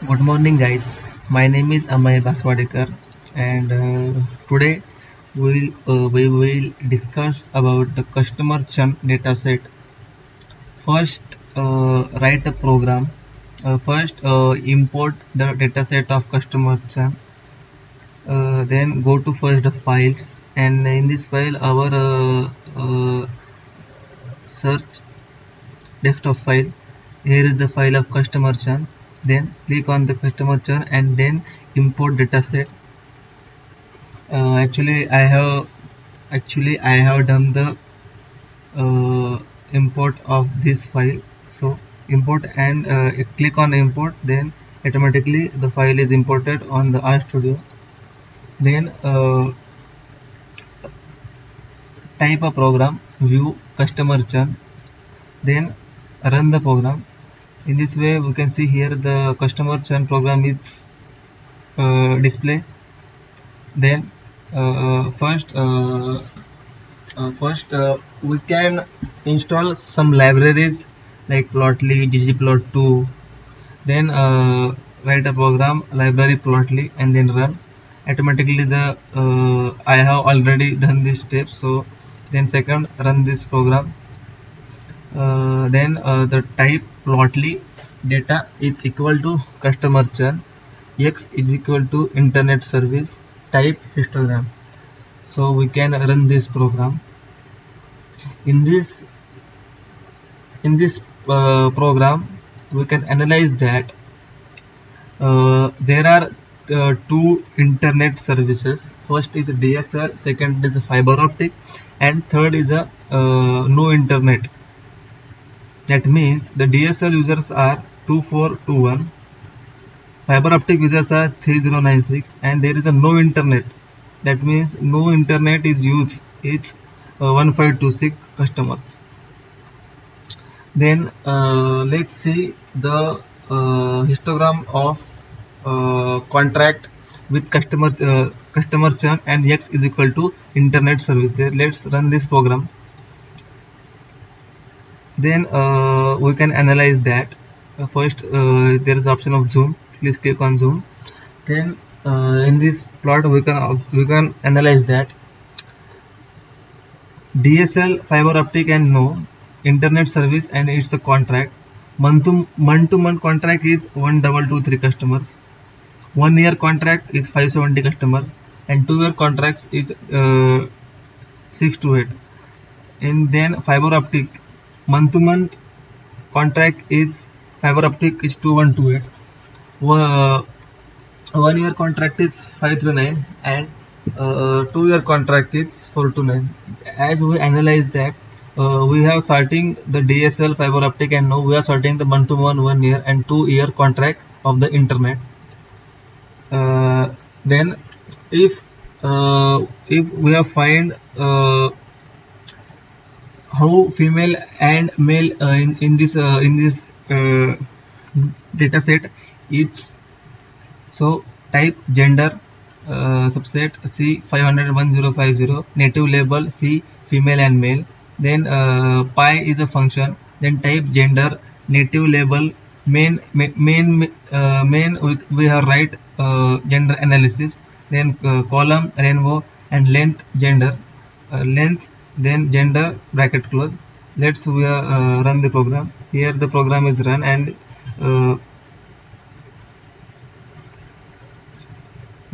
Good morning, guys. My name is Amay Baswadekar, and today we will discuss about the customer churn dataset. First, write a program. First, import the dataset of customer churn. Then go to first the files, and in this file, our search desktop file. Here is the file of customer churn. Then click on the customer churn and then import dataset. Actually I have done the import of this file. So import and click on import, then automatically the file is imported on the RStudio. Then type a program, view customer churn, then run the program. In this way we can see here the customer churn program is display. Then we can install some libraries like Plotly, ggplot2. Then write a program library Plotly and then run. Automatically the I have already done this step. So then second, run this program. Then the type Plotly data is equal to customer churn, x is equal to internet service, type histogram. So we can run this program. In this program we can analyze that there are two internet services. First is a DSL, second is a fiber optic, and third is a no internet. That means the DSL users are 2421, fiber optic users are 3096, and there is a no internet. That means no internet is used. It's 1526 customers. Then let's see the histogram of contract with customer churn and x is equal to internet service. Then let's run this program. Then we can analyze that. First, there is option of zoom. Please click on zoom. Then in this plot we can analyze that DSL, fiber optic and no internet service, and it's a contract. Month to month contract is 1223 customers. 1 year contract is 570 customers, and 2 year contracts is 628. And then fiber optic, month to month contract is fiber optic is 2128. 1 year contract is 539, and 2 year contract is 429. As we analyze that, we have sorting the DSL, fiber optic, and now we are sorting the month to month, 1 year and 2 year contract of the internet. Then if we have find how female and male in this data set is. So type gender, subset C 500 native label C female and male. Then pi is a function. Then type gender, native label main we have write gender analysis. Then column rainbow and length gender, length then gender bracket close. Let's we run the program. Here the program is run, and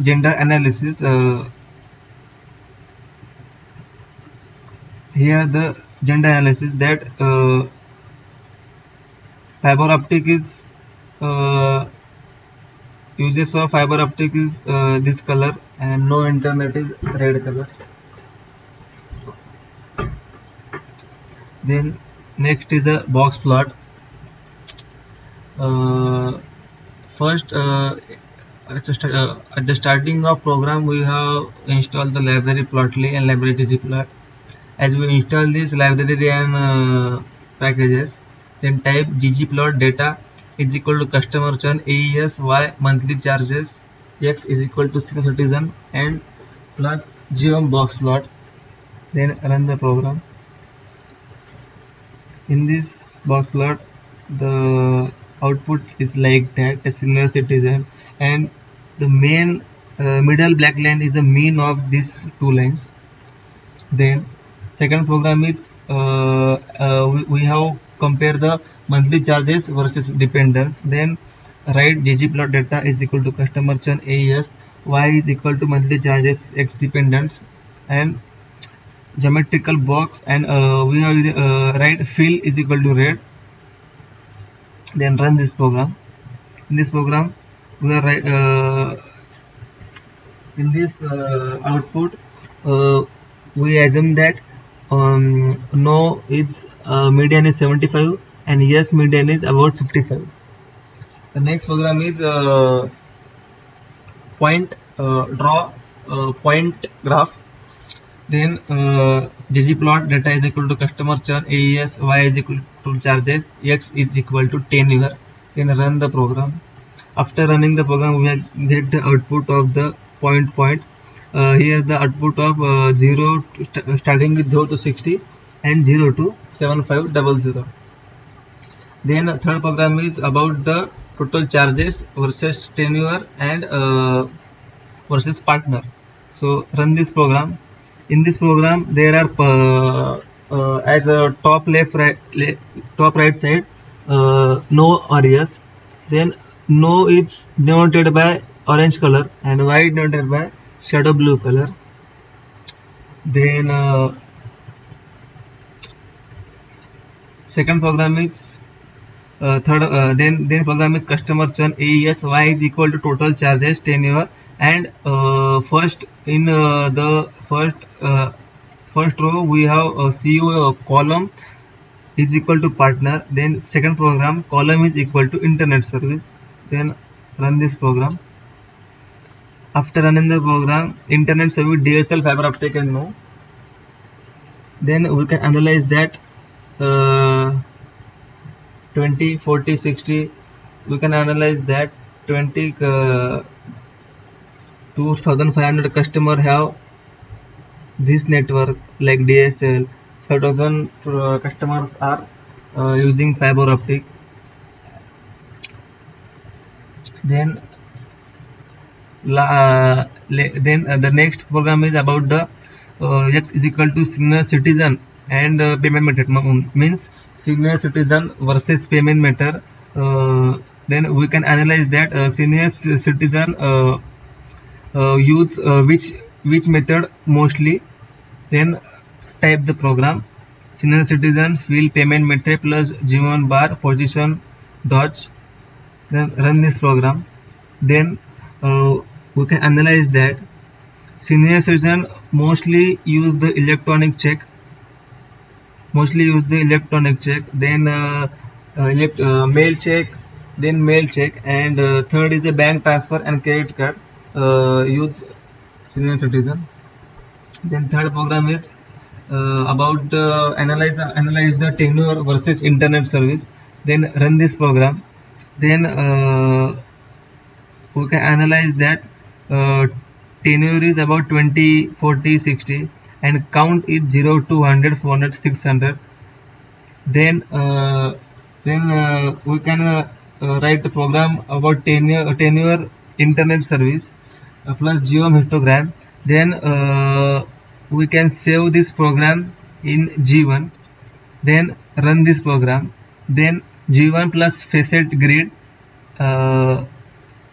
gender analysis, here the gender analysis that fiber optic is uses of fiber optic is this color, and no internet is red color. Then next is a box plot. First, at the starting of program we have installed the library Plotly and library ggplot. As we install this library and packages, then type ggplot data is equal to customer churn, AES, Y monthly charges, X is equal to senior citizen, and plus GM box plot. Then run the program. In this box plot, the output is like that, a senior citizen, and the main middle black line is the mean of these two lines. Then second program is we have compare the monthly charges versus dependence. Then write ggplot data is equal to customer churn AES, y is equal to monthly charges x dependence, and geometrical box, and we have write fill is equal to red. Then run this program. In this program we are write in this output, uh, we assume that no is median is 75 and yes median is about 55. The next program is point draw point graph. Then ggplot data is equal to customer churn AES, y is equal to charges, x is equal to tenure. Then run the program. After running the program, we get the output of the point. Here is the output of 0 to starting with 0 to 60 and 0 to 7500. Then third program is about the total charges versus tenure and versus partner. So run this program. In this program, there are as a top right side, no or yes. Then no is denoted by orange color and y denoted by shadow blue color. Then second program is third then program is customer churn AES, y is equal to total charges tenure, and first in the first row we have a CO column is equal to partner. Then second program column is equal to internet service. Then run this program. After running the program, internet service DSL fiber optic and no. Then we can analyze that 20 40 60, we can analyze that 20 2500 customer have this network like DSL, 5000 customers are using fiber optic. Then the next program is about the x is equal to senior citizen and payment method, means senior citizen versus payment method. Then we can analyze that senior citizen use which method mostly. Then type the program. Senior citizen fill payment method plus G1 bar position dodge. Then run this program. Then we can analyze that senior citizen mostly use the electronic check. Then mail check, and third is the bank transfer and credit card use senior citizen. Then third program is about analyze the tenure versus internet service. Then run this program. Then we can analyze that tenure is about 20 40 60 and count is 0 200 400 600. Then we can write the program about tenure internet service plus geom histogram. Then we can save this program in G1. Then run this program. Then G1 plus facet grid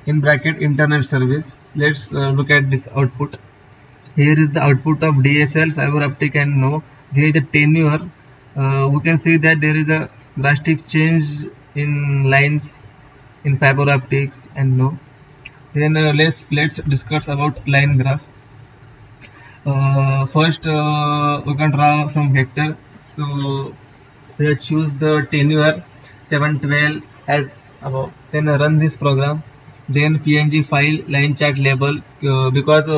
in bracket internet service. Let's look at this output. Here is the output of DSL fiber optic and no. There is a tenure. We can see that there is a drastic change in lines in fiber optics and no. Then let's discuss about line graph. First we can draw some vector. So we choose the tenure 712 as above. Then run this program. Then PNG file line chart label, because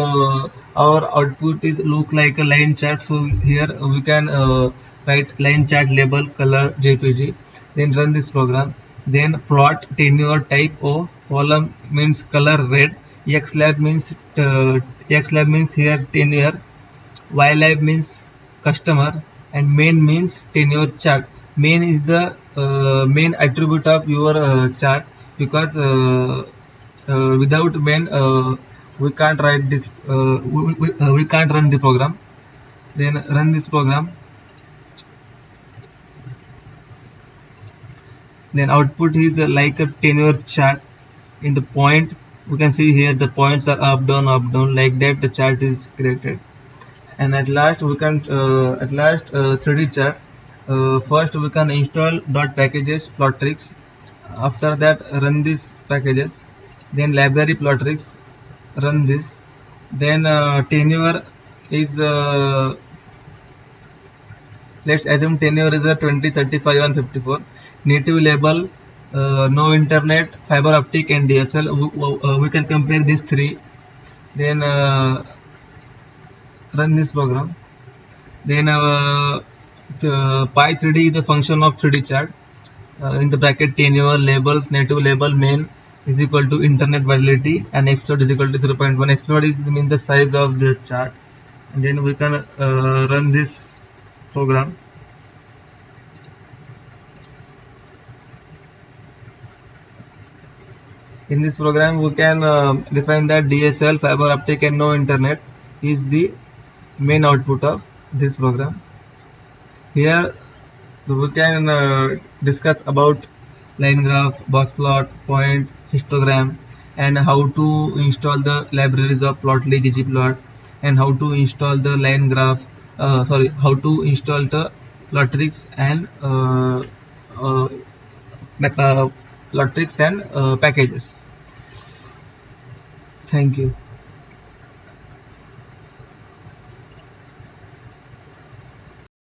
our output is look like a line chart, so here we can write line chart label color JPG. Then run this program. Then plot tenure type O, column means color red, xlab means here tenure, ylab means customer, and main means tenure chart. Main is the main attribute of your chart, because without main we can't write this, we can't run the program. Then run this program. Then output is like a tenure chart. In the point, we can see here the points are up down, like that the chart is created. And at last we can 3D chart. First we can install dot packages plotrix. After that run these packages. Then library plotrix, run this. Then tenure is let's assume tenure is a 20, 35 and 54. Native label, no internet, fiber optic and DSL. We can compare these three. Then run this program. Then pi 3D is the function of 3D chart. In the bracket tenure labels, native label main is equal to internet validity, and xplot is equal to 0.1. Xplot is mean the size of the chart. And then we can run this program. In this program we can define that DSL, fiber optic and no internet is the main output of this program. Here we can discuss about line graph, box plot, point, histogram, and how to install the libraries of Plotly, ggplot, and how to install the line graph, how to install the Plotrix and uh, Plotrix and packages. Thank you.